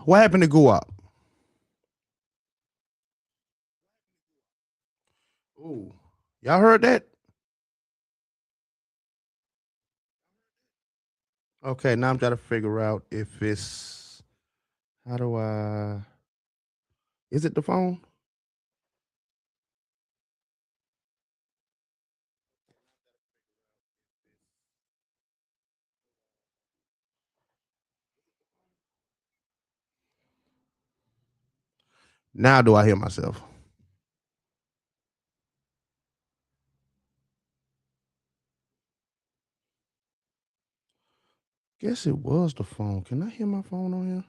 What happened to Guap? Ooh, y'all heard that? Okay, now I'm trying to figure out if it's how do I is it the phone? Now do I hear myself? Guess it was the phone. Can I hear my phone on here?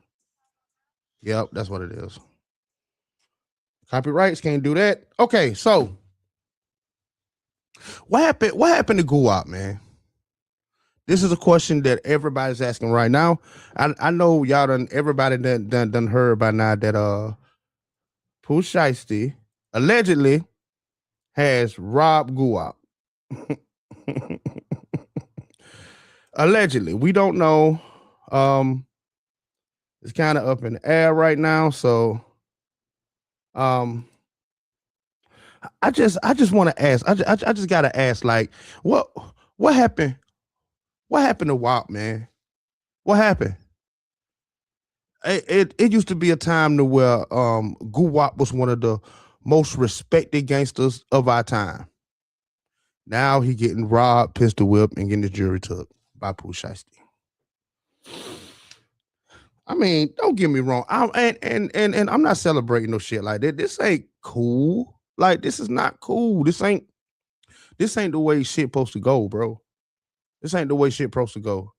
Yep, that's what it is. Copyrights can't do that. Okay, so what happened? What happened to Guap, man? This is a question that everybody's asking right now. I know y'all done everybody done heard by now that Pooh Shiesty allegedly has robbed Guap. Allegedly. We don't know. Um it's kind of up in the air right now. So um I just want to ask. I just gotta ask, like, what happened? What happened to WAP, man? What happened? It used to be a time to where Guwap was one of the most respected gangsters of our time. Now he getting robbed, pistol whipped, and getting his jury took by Pooh Shiesty. I mean, don't get me wrong. And I'm not celebrating no shit like that. This ain't cool. Like, this is not cool. This ain't the way shit supposed to go, bro. This ain't the way shit supposed to go.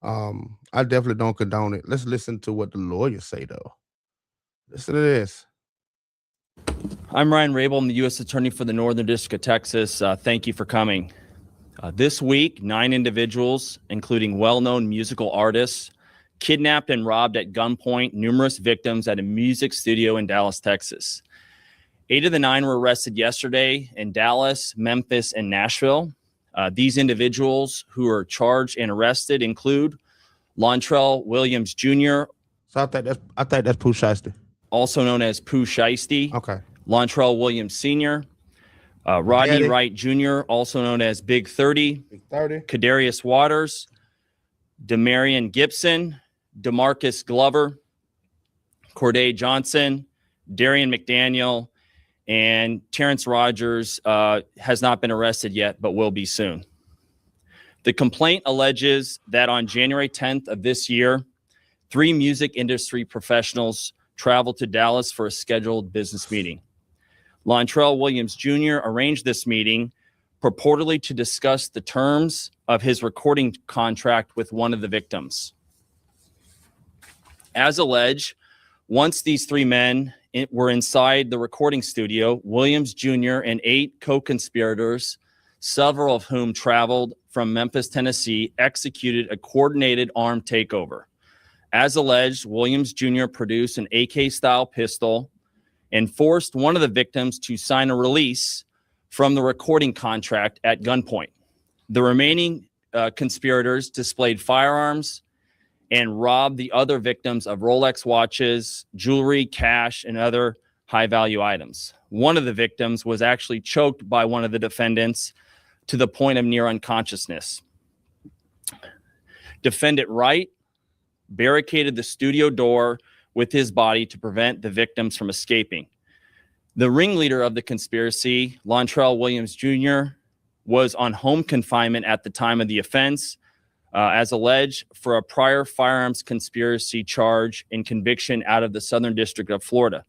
I definitely don't condone it. Let's listen to what the lawyers say though. Listen to this. I'm Ryan Rabel. I'm the U.S. Attorney for the Northern District of Texas. Thank you for coming. This week, 9 individuals, including well-known musical artists, kidnapped and robbed at gunpoint numerous victims at a music studio in Dallas, Texas. 8 of the 9 were arrested yesterday in Dallas, Memphis, and Nashville. These individuals who are charged and arrested include Lontrell Williams Jr. So I think that's Pooh Shiesty. Also known as Pooh Shiesty. Okay. Lontrell Williams Sr. Rodney Daddy. Wright Jr., also known as Big 30. Big 30. Kadarius Waters, Demarion Gibson, DeMarcus Glover, Corday Johnson, Darian McDaniel, and Terrence Rogers has not been arrested yet, but will be soon. The complaint alleges that on January 10th of this year, 3 music industry professionals traveled to Dallas for a scheduled business meeting. Lontrell Williams Jr. arranged this meeting purportedly to discuss the terms of his recording contract with one of the victims. As alleged, once these 3 men were inside the recording studio, Williams Jr. and 8 co-conspirators, several of whom traveled from Memphis, Tennessee, executed a coordinated armed takeover. As alleged, Williams Jr. produced an AK-style pistol and forced one of the victims to sign a release from the recording contract at gunpoint. The remaining conspirators displayed firearms and robbed the other victims of Rolex watches, jewelry, cash, and other high-value items. One of the victims was actually choked by one of the defendants to the point of near unconsciousness. Defendant Wright barricaded the studio door with his body to prevent the victims from escaping. The ringleader of the conspiracy, Lontrell Williams Jr., was on home confinement at the time of the offense, as alleged, for a prior firearms conspiracy charge and conviction out of the Southern District of Florida.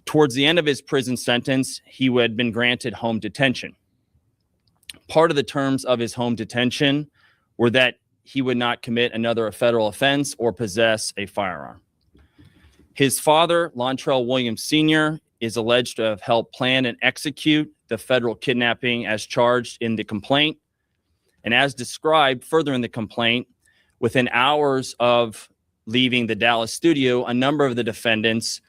Towards the end of his prison sentence, he had been granted home detention. Part of the terms of his home detention were that he would not commit another federal offense or possess a firearm. His father, Lontrell Williams Sr., is alleged to have helped plan and execute the federal kidnapping as charged in the complaint. And as described further in the complaint, within hours of leaving the Dallas studio, a number of the defendants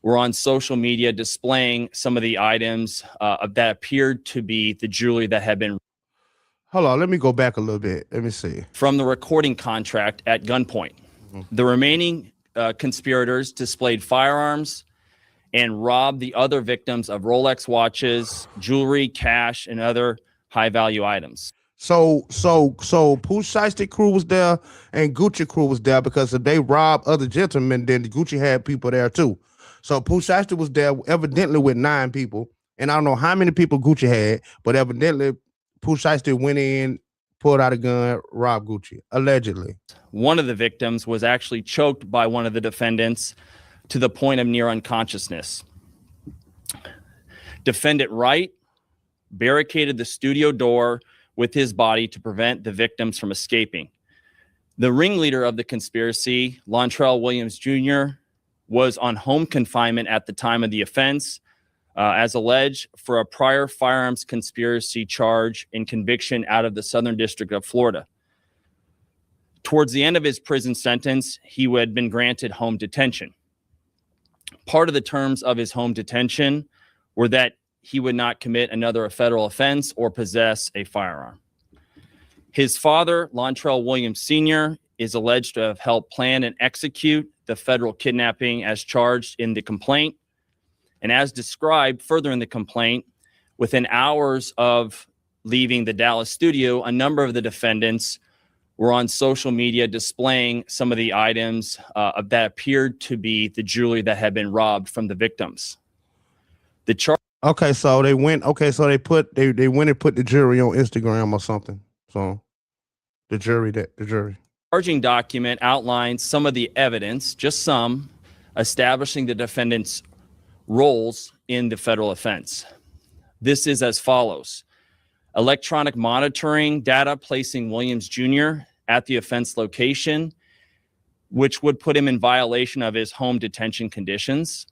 were on social media displaying some of the items that appeared to be the jewelry that had been. Hold on, let me go back a little bit. Let me see. From the recording contract at gunpoint. The remaining conspirators displayed firearms and robbed the other victims of Rolex watches, jewelry, cash, and other high-value items. So Pooh Shiesty crew was there and Gucci crew was there, because if they robbed other gentlemen, then Gucci had people there too. So Pooh Shiesty was there evidently with 9 people, and I don't know how many people Gucci had, but evidently Pooh Shiesty went in, pulled out a gun, robbed Gucci, allegedly. One of the victims was actually choked by one of the defendants to the point of near unconsciousness. Defendant Wright barricaded the studio door with his body to prevent the victims from escaping. The ringleader of the conspiracy, Lontrell Williams Jr., was on home confinement at the time of the offense, as alleged, for a prior firearms conspiracy charge and conviction out of the Southern District of Florida. Towards the end of his prison sentence, he had been granted home detention. Part of the terms of his home detention were that he would not commit another federal offense or possess a firearm. His father, Lontrell Williams Sr., is alleged to have helped plan and execute the federal kidnapping as charged in the complaint. And as described further in the complaint, within hours of leaving the Dallas studio, a number of the defendants were on social media displaying some of the items that appeared to be the jewelry that had been robbed from the victims. The charge. Okay, so they went. Okay, so they went and put the jury on Instagram or something. So the jury. Charging document outlines some of the evidence, just some, establishing the defendant's roles in the federal offense. This is as follows: electronic monitoring data placing Williams Jr. at the offense location, which would put him in violation of his home detention conditions.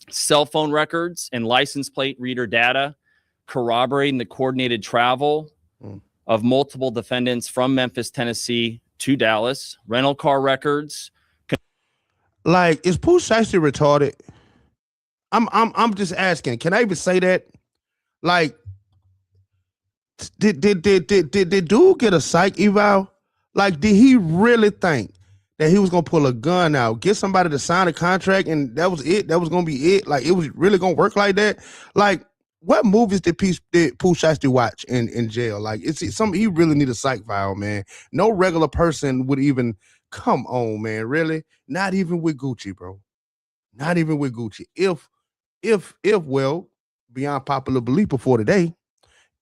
Cell phone records and license plate reader data corroborating the coordinated travel of multiple defendants from Memphis, Tennessee to Dallas. Rental car records. Like, is Pooh Shiesty retarded? I'm just asking. Can I even say that? Like, did dude get a psych eval? Like, did he really think that he was gonna pull a gun out, get somebody to sign a contract, and that was it? That was gonna be it? Like, it was really gonna work like that? Like, what movies did Pooh Shiesty watch in jail? Like, he really need a psych file, man. No regular person would even. Come on, man. Really? Not even with Gucci, bro. Not even with Gucci. If well, beyond popular belief before today,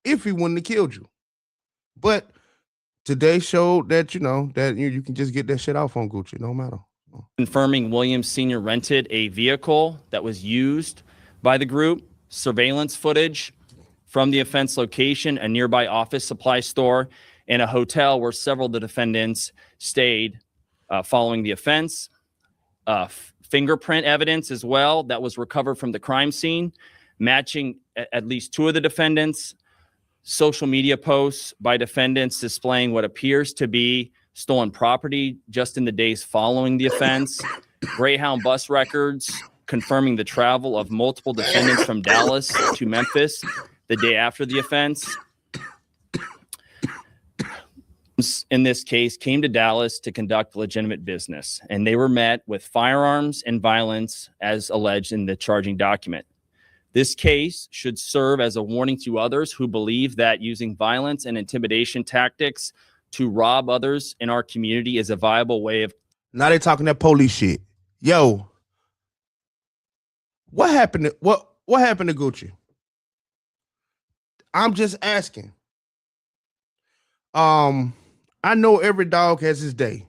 if he wouldn't have killed you. But today showed that, that you can just get that shit off on Gucci, no matter. Confirming Williams Sr. rented a vehicle that was used by the group, surveillance footage from the offense location, a nearby office supply store, and a hotel where several of the defendants stayed following the offense. Fingerprint evidence as well that was recovered from the crime scene, matching at least 2 of the defendants. Social media posts by defendants displaying what appears to be stolen property just in the days following the offense. Greyhound bus records confirming the travel of multiple defendants from Dallas to Memphis the day after the offense. In this case, came to Dallas to conduct legitimate business, and they were met with firearms and violence as alleged in the charging document. This case should serve as a warning to others who believe that using violence and intimidation tactics to rob others in our community is a viable way of. Now they talking that police shit. Yo, what happened to what happened to Gucci? I'm just asking. I know every dog has his day,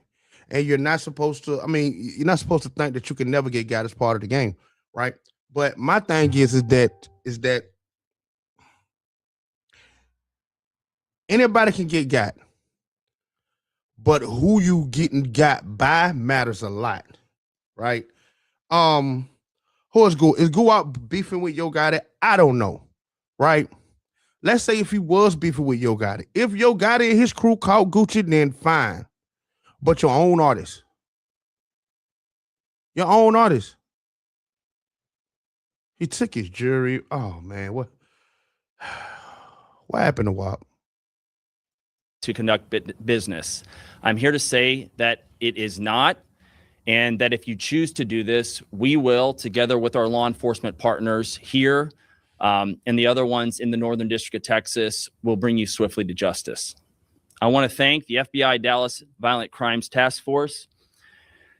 and you're not supposed to. You're not supposed to think that you can never get got as part of the game, right? But my thing is that anybody can get got, but who you getting got by matters a lot, right? Who is Go out beefing with Yo Gotti? I don't know, right? Let's say if he was beefing with Yo Gotti. If Yo Gotti and his crew caught Gucci, then fine. But your own artist. Your own artist. He took his jury. Oh, man. What happened to Wop? to conduct business. I'm here to say that it is not, and that if you choose to do this, we will, together with our law enforcement partners here and the other ones in the Northern District of Texas, will bring you swiftly to justice. I want to thank the FBI Dallas Violent Crimes Task Force,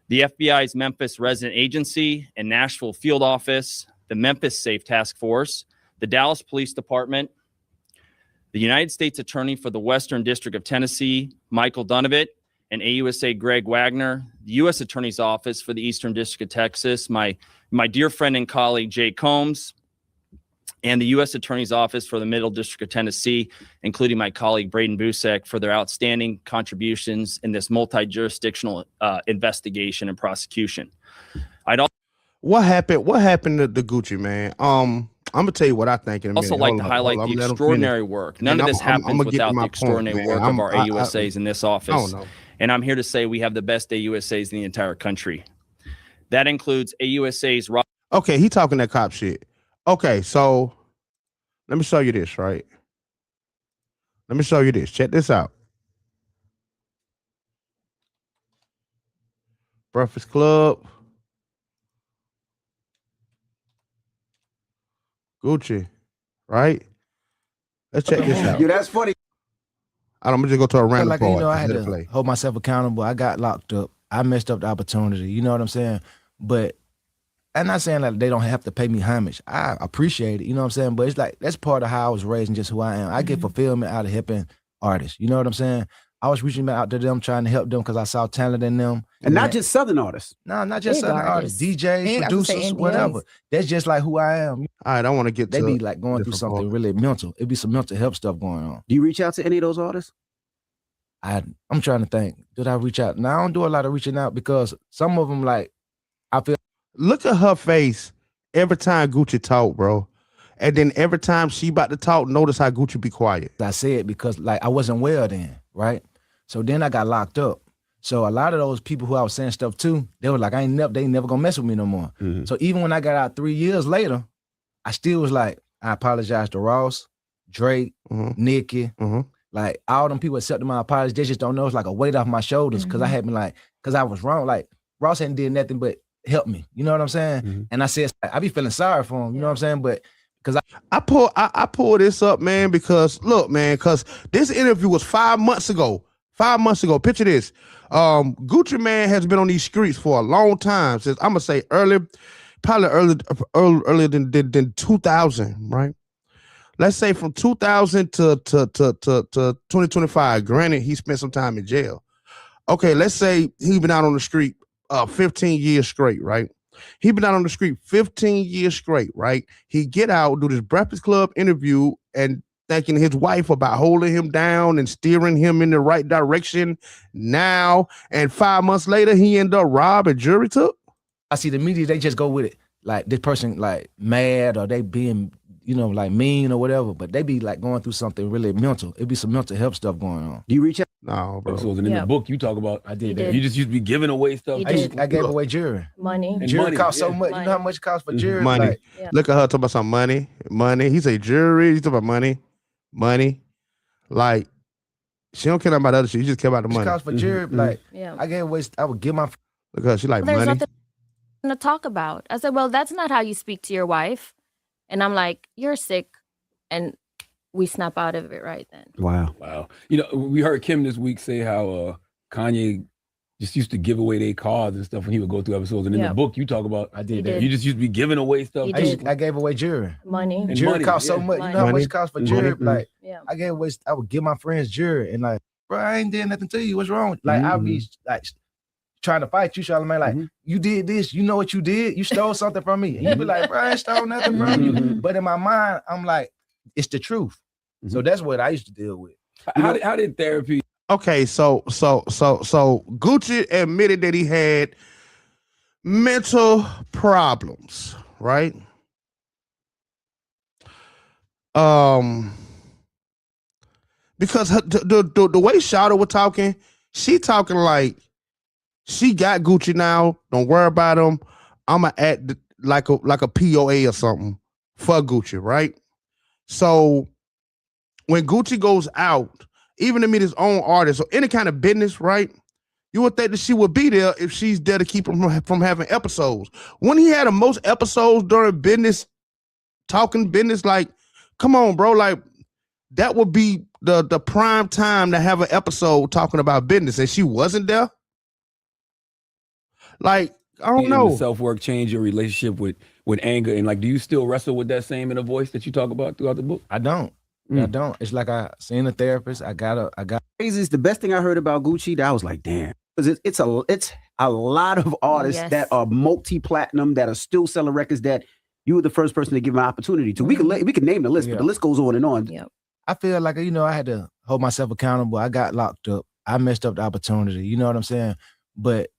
the FBI's Memphis Resident Agency and Nashville Field Office, the Memphis Safe Task Force, the Dallas Police Department, the United States Attorney for the Western District of Tennessee, Michael Dunovit, and AUSA Greg Wagner, the U.S. Attorney's Office for the Eastern District of Texas, my dear friend and colleague, Jay Combs, and the U.S. Attorney's Office for the Middle District of Tennessee, including my colleague, Braden Busek, for their outstanding contributions in this multi-jurisdictional investigation and prosecution. What happened to the Gucci, man? I'm gonna tell you what I think in a minute. Also like to highlight the extraordinary work. None of this happens without the extraordinary work of our AUSAs in this office. And I'm here to say we have the best AUSAs in the entire country. That includes AUSAs. Okay, he talking that cop shit. Okay, so let me show you this, right? Let me show you this. Check this out. Breakfast Club. Gucci, right? Let's check this out. Yeah, that's funny. I'm gonna just go to a random part. I had to hold myself accountable. I got locked up. I messed up the opportunity. You know what I'm saying? But I'm not saying that they don't have to pay me homage. I appreciate it. You know what I'm saying? But it's like that's part of how I was raised and just who I am. I get fulfillment out of helping artists. You know what I'm saying? I was reaching out to them, trying to help them because I saw talent in them. And not just Southern artists. No, not just Southern artists. DJs, producers, whatever. That's just like who I am. All right, I want to get to. They be like going through something really mental. It'd be some mental health stuff going on. Do you reach out to any of those artists? I'm trying to think. Did I reach out? Now I don't do a lot of reaching out because some of them like I feel. Look at her face every time Gucci talk, bro. And then every time she about to talk, notice how Gucci be quiet. I said because like I wasn't well then, right? So then I got locked up. So a lot of those people who I was saying stuff to, they were like, they ain't never gonna mess with me no more. Mm-hmm. So even when I got out 3 years later, I still was like, I apologize to Ross, Drake, Nicki, like all them people accepted my apology. They just don't know. It's like a weight off my shoulders because I had been like, because I was wrong. Like Ross hadn't did nothing but help me. You know what I'm saying? And I said, I be feeling sorry for him. You know what I'm saying? But because I pull this up, man, because look, man, because this interview was 5 months ago. 5 months ago. Picture this. Gucci Man has been on these streets for a long time. Since I'm gonna say earlier than 2000, right? Let's say from 2000 to 2025. Granted, he spent some time in jail. Okay, let's say he been out on the street 15 years straight, right? He been out on the street 15 years straight, right? He get out, do this Breakfast Club interview, and thanking his wife about holding him down and steering him in the right direction now. And 5 months later, he ended up robbed and jury took. I see the media, they just go with it. Like this person like mad or they being, you know, like mean or whatever, but they be like going through something really mental. It'd be some mental health stuff going on. Do you reach out? No, bro. So in the book you talk about, I did that. You just used to be giving away stuff. I gave away jury. Money. And jury costs so much. Money. You know how much it costs for jury? Money. Like, Look at her talking about some money. He say jury. He's talking about money. Like, she don't care about other shit. She just care about the money. It costs for jury. Like, I gave away, I would give my. Look at her. She like There's money. nothing to talk about. I said, well, that's not how you speak to your wife. And I'm like, you're sick. And we snap out of it right then. Wow. You know, we heard Kim this week say how Kanye just used to give away their cars and stuff when he would go through episodes. And in the book you talk about, I did that. You just used to be giving away stuff. I gave away jury. Money. And jury costs so much. Money. You know how much it costs for jury? Like, Yeah. I gave away, I would give my friends jury and like, bro, I ain't did nothing to you. What's wrong? Like, I'd be like trying to fight you, Charlamagne. Like, you did this. You know what you did? You stole something from me. And you'd be like, bro, I ain't stole nothing from you. But in my mind, I'm like, it's the truth. So that's what I used to deal with. How did therapy? Okay, so Gucci admitted that he had mental problems, right? Because the way Shawty was talking, she talking like she got Gucci now. Don't worry about him. I'ma act like a POA or something for Gucci, right? So when Gucci goes out even to meet his own artist or any kind of business, right? You would think that she would be there if she's there to keep him from having episodes. When he had the most episodes during business, talking business, like, come on, bro, like that would be the prime time to have an episode talking about business, and she wasn't there. Like, I don't know. Self-work change your relationship with anger, and like, do you still wrestle with that same inner voice that you talk about throughout the book? I don't. I don't. It's like I seen a therapist. I got Crazy is the best thing I heard about Gucci. That I was like, damn, because it's a lot of artists that are multi-platinum that are still selling records that you were the first person to give an opportunity to. We can name the list, but the list goes on and on. Yep. I feel like, you know, I had to hold myself accountable. I got locked up. I messed up the opportunity. You know what I'm saying? But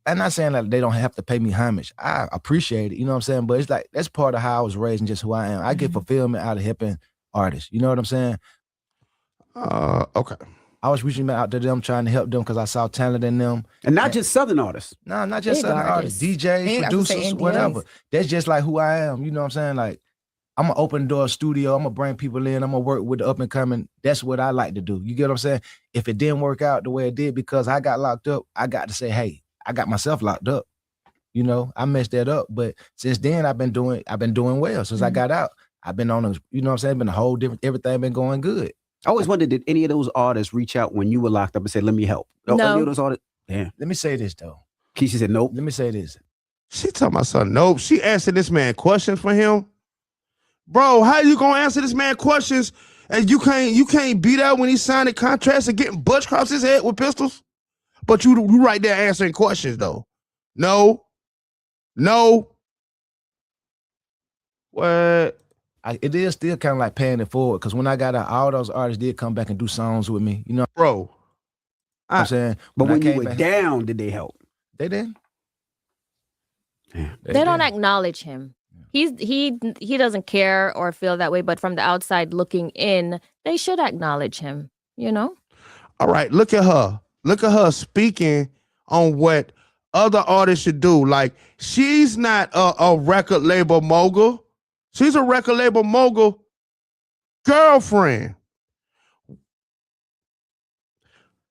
I'm not saying that they don't have to pay me homage. I appreciate it. You know what I'm saying? But it's like, that's part of how I was raised and just who I am. I get fulfillment out of helping artists. You know what I'm saying? Okay. I was reaching out to them, trying to help them because I saw talent in them. And not just Southern artists. No, not just Big Southern artists. DJs, producers, whatever. That's just like who I am. You know what I'm saying? Like, I'm going to open the door studio. I'm going to bring people in. I'm going to work with the up and coming. That's what I like to do. You get what I'm saying? If it didn't work out the way it did because I got locked up, I got to say, hey, I got myself locked up. You know, I messed that up. But since then, I've been doing well. Since I got out, I've been on a, you know what I'm saying? Been a whole different, everything been going good. I always wondered, did any of those artists reach out when you were locked up and say, let me help? No. Any of those artists? Damn. Let me say this, though. Keisha said, nope. Let me say this. She talking about something. Nope. She answered this man questions for him. Bro, how you gonna answer this man questions and you can't beat out when he signing contracts and getting butts across his head with pistols? But you right there answering questions though. No. What? It is still kind of like paying it forward because when I got out, all those artists did come back and do songs with me. You know, bro. I'm saying, but when I you were down, did they help? They did. Yeah. They don't acknowledge him. He doesn't care or feel that way, but from the outside looking in, they should acknowledge him, you know? All right, look at her. Look at her speaking on what other artists should do. Like, she's not a record label mogul. She's a record label mogul girlfriend.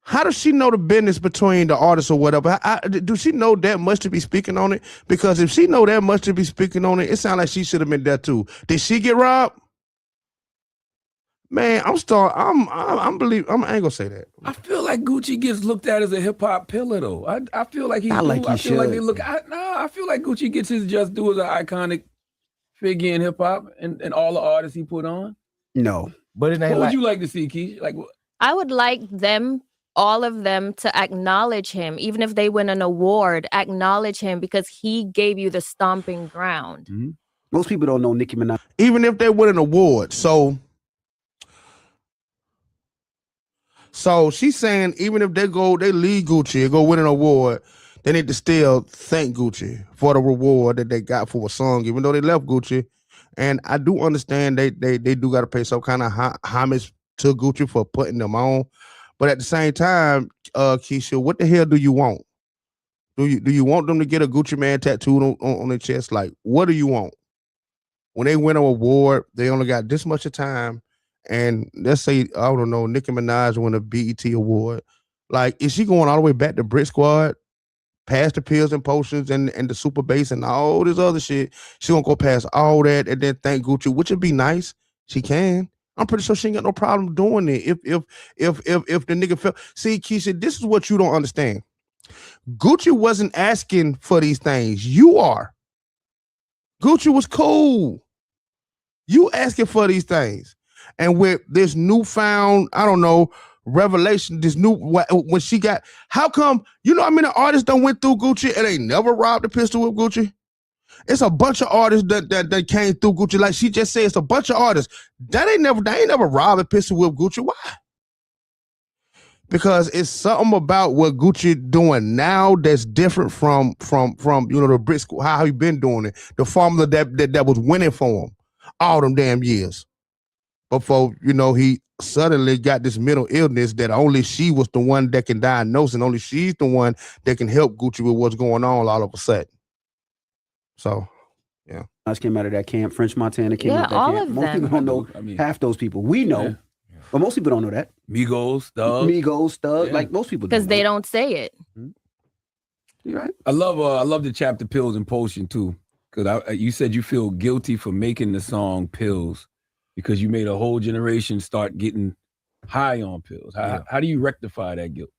How does she know the business between the artists or whatever? Do she know that much to be speaking on it? Because if she know that much to be speaking on it, it sounds like she should have been there too. Did she get robbed? Man, I ain't gonna say that. I feel like Gucci gets looked at as a hip hop pillar though. I feel like I feel like they look. I feel like Gucci gets his just due as an iconic figure in hip hop and all the artists he put on. No, but it ain't. What would you like to see, Keisha? Like, I would like all of them to acknowledge him, even if they win an award, acknowledge him because he gave you the stomping ground. Mm-hmm. Most people don't know Nicki Minaj. Even if they win an award. So she's saying even if they lead Gucci and go win an award, they need to still thank Gucci for the reward that they got for a song, even though they left Gucci. And I do understand they do got to pay some kind of homage to Gucci for putting them on. But at the same time, Keisha, what the hell do you want? Do you want them to get a Gucci Man tattooed on their chest? Like, what do you want? When they win an award, they only got this much of time. And let's say, I don't know, Nicki Minaj win a BET award. Like, is she going all the way back to Brit Squad, past the pills and potions and the super bass and all this other shit? She gonna go past all that and then thank Gucci, which would be nice. She can. I'm pretty sure she ain't got no problem doing it. If the nigga felt, see, Keisha, this is what you don't understand. Gucci wasn't asking for these things. You are. Gucci was cool. You asking for these things. And with this newfound, I don't know, revelation, when she got, how come, you know, I mean, the artists done went through Gucci and they never robbed a pistol with Gucci? It's a bunch of artists that came through Gucci. Like she just said, it's a bunch of artists that ain't never robbed a pistol with Gucci. Why? Because it's something about what Gucci doing now that's different from you know, the Brit School, how he been doing it, the formula that was winning for him all them damn years before, you know, he suddenly got this mental illness that only she was the one that can diagnose, and only she's the one that can help Gucci with what's going on all of a sudden. So, yeah. I came out of that camp. French Montana came out of that all camp. of Most them. people don't know half those people. We know, but most people don't know that. Migos, Thug, like most people do. Because they don't say it. You're right. I love the chapter Pills and Potion too. Because you said you feel guilty for making the song Pills because you made a whole generation start getting high on pills. How do you rectify that guilt?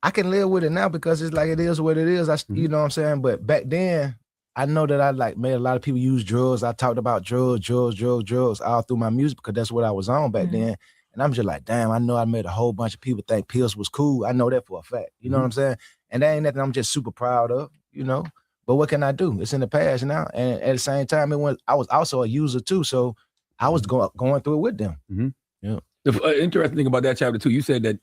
I can live with it now because it's like it is what it is. You know what I'm saying? But back then, I know that I like made a lot of people use drugs. I talked about drugs all through my music because that's what I was on back then. And I'm just like, damn, I know I made a whole bunch of people think pills was cool. I know that for a fact. You know what I'm saying? And that ain't nothing I'm just super proud of, you know? But what can I do? It's in the past now. And at the same time, I was also a user too. So I was going through it with them. Yeah. The interesting thing about that chapter too, you said that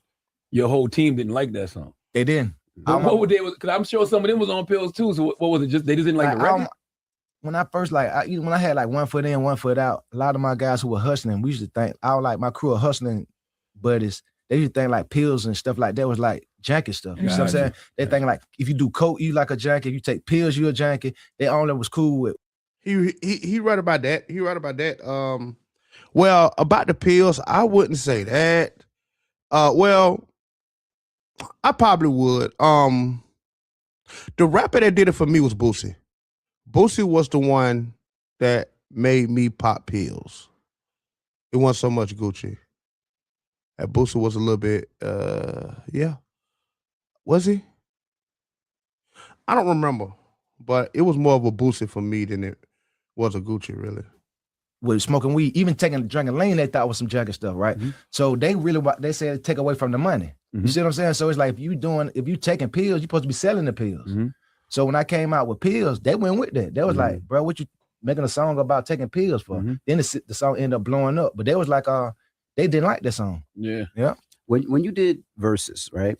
your whole team didn't like that song. They didn't. But what would they? Because I'm sure some of them was on pills too. So what was it? Just they just didn't like the record. When I first when I had like 1 foot in, 1 foot out, a lot of my guys who were hustling, we used to think I was like my crew of hustling buddies. They used to think like pills and stuff like that was like junkie stuff. You know what I'm saying? They think like if you do coke, you like a junkie. If you take pills, you a junkie. They only was cool with. He right about that. He right about that. Well, about the pills, I wouldn't say that. Well, I probably would. The rapper that did it for me was Boosie. Boosie was the one that made me pop pills. It wasn't so much Gucci. And Boosie was a little bit, yeah. Was he? I don't remember, but it was more of a Boosie for me than it was a Gucci, really. With smoking weed, even drinking lean, they thought was some junkie stuff, right? So they said take away from the money. You see what I'm saying? So it's like if you taking pills, you're supposed to be selling the pills. So when I came out with pills, they went with that. They was like, bro, what you making a song about taking pills for? Then the song ended up blowing up. But they was like, they didn't like that song. Yeah. When you did verses, right?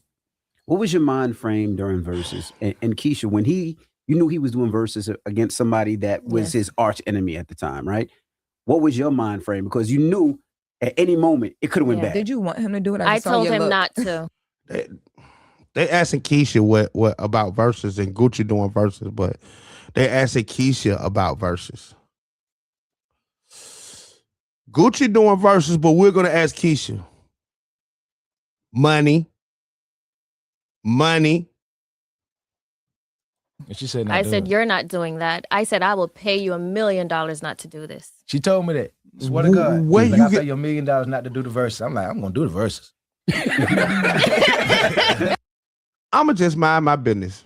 What was your mind frame during verses? And Keisha, when you knew he was doing verses against somebody that was his arch enemy at the time, right? What was your mind frame? Because you knew at any moment it could have went bad. Did you want him to do it? I told him not to. They asking Keisha what about verses and Gucci doing verses, but they asking Keisha about verses. Gucci doing verses, but we're gonna ask Keisha. Money. And she said, I said, you're not doing that. I said, I will pay you $1 million not to do this. She told me that. Swear to God. Where like, you I pay you $1 million not to do the verses. I'm like, I'm gonna do the verses. I'ma just mind my business.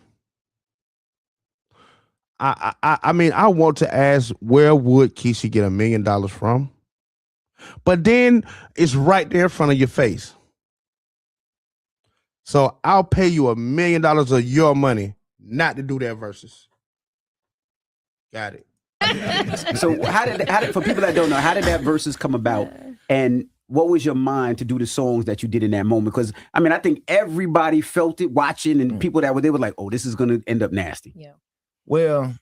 I mean, I want to ask where would Keisha get $1 million from? But then it's right there in front of your face. So I'll pay you $1 million of your money not to do that verses. Got it. So how did for people that don't know, how did that verses come about? And what was your mind to do the songs that you did in that moment? Because I mean, I think everybody felt it watching, and people that were like, "Oh, this is gonna end up nasty." Yeah. Well,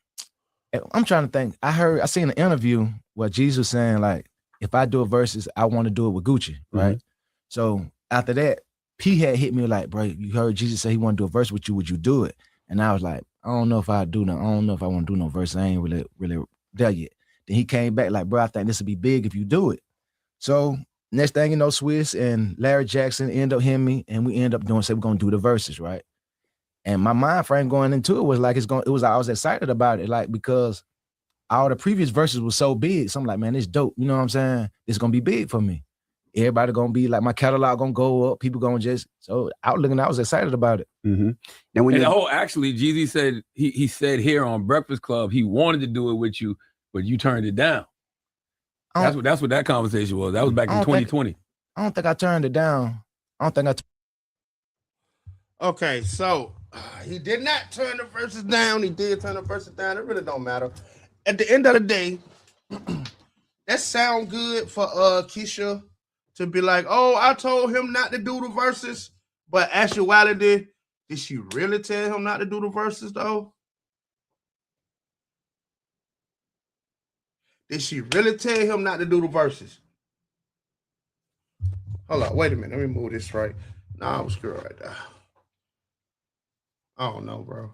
I'm trying to think. I seen an interview where Jesus was saying like, if I do a verses, I want to do it with Gucci, right? So after that, P had hit me like, bro, you heard Jesus say he want to do a verse with you. Would you do it? And I was like, I don't know if I do no. I don't know if I want to do no verse. I ain't really there yet. Then he came back like, bro, I think this would be big if you do it. So next thing you know, Swiss and Larry Jackson end up hitting me, and we end up we're gonna do the verses, right? And my mind frame going into it was like I was excited about it, like because all the previous verses was so big. So I'm like, man, it's dope. You know what I'm saying? It's gonna be big for me. Everybody gonna be like, my catalog gonna go up. People gonna I was excited about it. Now when actually, Jeezy said he said here on Breakfast Club he wanted to do it with you, but you turned it down. That's what that conversation was. That was back in 2020. I don't think I turned it down. Okay, so he did not turn the verses down. He did turn the verses down. It really don't matter. At the end of the day, that sound good for Keisha to be like, oh, I told him not to do the verses, but actuality, did she really tell him not to do the verses though? Did she really tell him not to do the verses? Hold on, wait a minute. Let me move this right. Nah, I was screwed right there. I don't know, bro.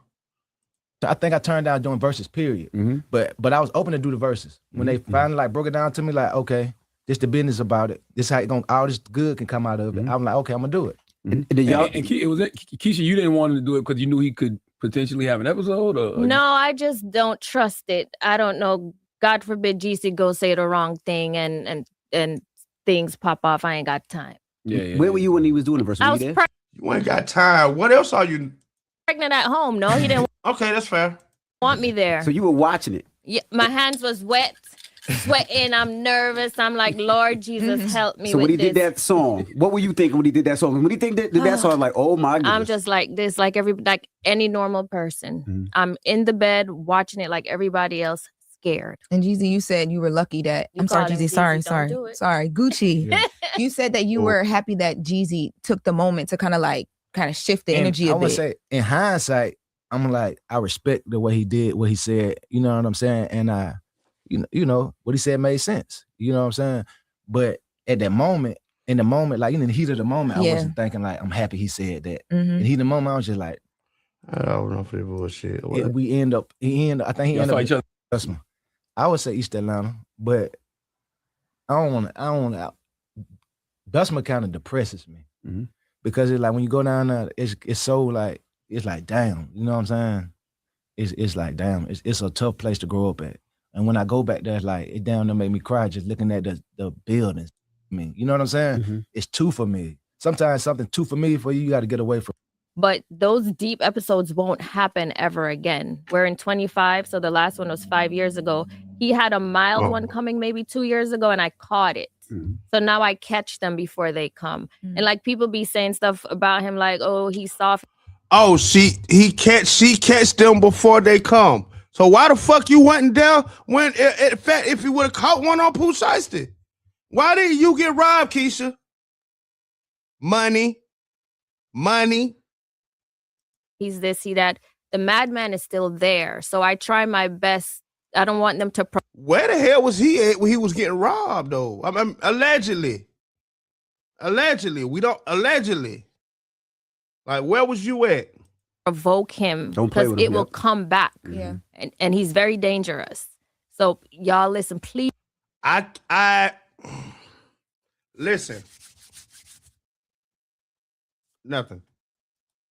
I think I turned down doing verses, period. But I was open to do the verses. When they finally like broke it down to me, like, okay, This the business about it. This how all this good can come out of it. I'm like, okay, I'm gonna do it. And Keisha, you didn't want him to do it because you knew he could potentially have an episode? Or no, I just don't trust it. I don't know. God forbid GC go say the wrong thing and things pop off. I ain't got time. Yeah. Where were you when he was doing the verse? I was you ain't got time. What else are you? Pregnant at home. No, he didn't Okay, that's fair. want me there. So you were watching it. Yeah, my hands was wet, sweating. I'm nervous. I'm like, Lord Jesus, help me. So when he did that song, what were you thinking when he did that song? When he did that song, like, oh my goodness. I'm just like this, like any normal person. I'm in the bed watching it like everybody else, scared. And Jeezy, you said you were lucky that I'm sorry, Jeezy. Sorry, Gucci. Yeah. You said that you were happy that Jeezy took the moment to kind of shift the energy a bit. I would say, in hindsight, I'm like, I respect the way he did what he said. You know what I'm saying? And you know what he said made sense. You know what I'm saying? But at that moment, in the heat of the moment, I wasn't thinking like, I'm happy he said that. In the heat of the moment, I was just like, I don't know if it bullshit. I think he ended up Besma. I would say East Atlanta, but I don't want to. Besma kind of depresses me because it's like when you go down there, it's so like. It's like, damn, you know what I'm saying? It's like, damn, it's a tough place to grow up at. And when I go back there, it's like, it down there make me cry just looking at the buildings. I mean, you know what I'm saying? It's too for me. Sometimes something too for me, for you got to get away from. But those deep episodes won't happen ever again. We're in 25, so the last one was 5 years ago. He had a mild one coming maybe 2 years ago, and I caught it. So now I catch them before they come. And like people be saying stuff about him like, oh, he's soft. Oh, she catch them before they come. So why the fuck you wasn't there when in fact if you would have caught one on Pooh Shiesty? Why didn't you get robbed, Keisha? Money. He's this, he that. The madman is still there. So I try my best. I don't want them to where the hell was he at when he was getting robbed though? I mean, allegedly. Like, where was you at? Provoke him because it will come back. Yeah. And he's very dangerous. So y'all listen, please. I listen. Nothing.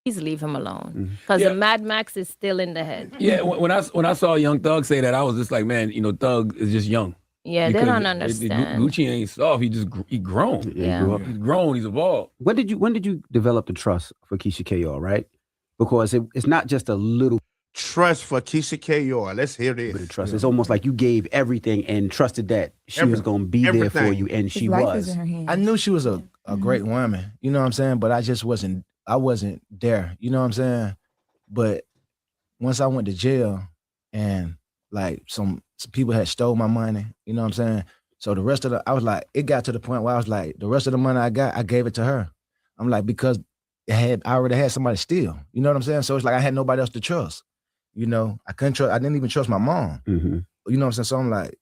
Please leave him alone. Because the Mad Max is still in the head. Yeah, when I saw Young Thug say that, I was just like, man, Thug is just young. Yeah, they don't understand. Gucci ain't soft. He grown. Yeah. He's grown. He's evolved. When did you develop the trust for Keisha K.R., right? Because it's not just a little trust for Keisha K.R. Let's hear this. Bit of trust. It's almost like you gave everything and trusted that she was going to be there for you, and she was. I knew she was a great woman. You know what I'm saying? But I just wasn't there. You know what I'm saying? But once I went to jail and like some people had stole my money, you know what I'm saying? So the rest of it got to the point where I was like, the rest of the money I got, I gave it to her. I'm like, because I already had somebody steal. You know what I'm saying? So it's like I had nobody else to trust. You know, I didn't even trust my mom. You know what I'm saying? So I'm like,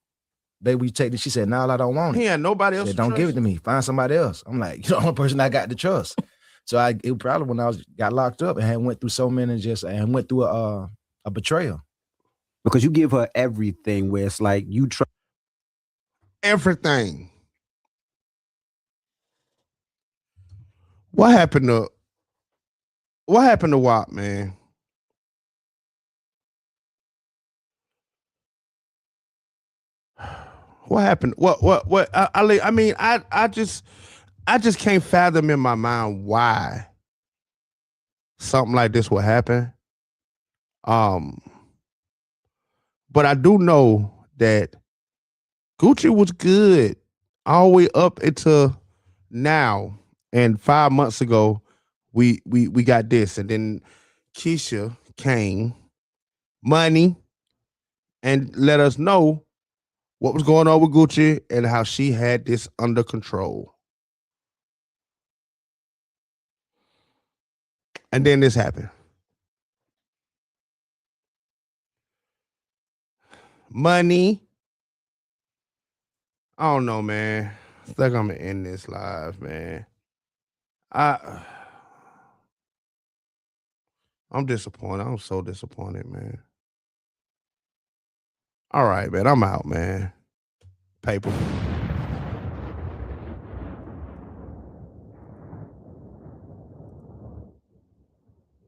baby, you take this. She said, no, I don't want it. He had nobody else. Said, don't give it to me. Find somebody else. I'm like, you're the only person I got to trust. So it probably when I got locked up and had went through so many and went through a betrayal. Because you give her everything where it's like you trust everything. What happened to Wop, man? What happened? What? I mean, I just can't fathom in my mind why something like this would happen. But I do know that Gucci was good all the way up into now. And 5 months ago, we got this, and then Keisha came, money, and let us know what was going on with Gucci and how she had this under control. And then this happened. Money. I don't know, man. I think I'm gonna end this live, man. I'm disappointed. I'm so disappointed, man. All right, man. I'm out, man. Paper.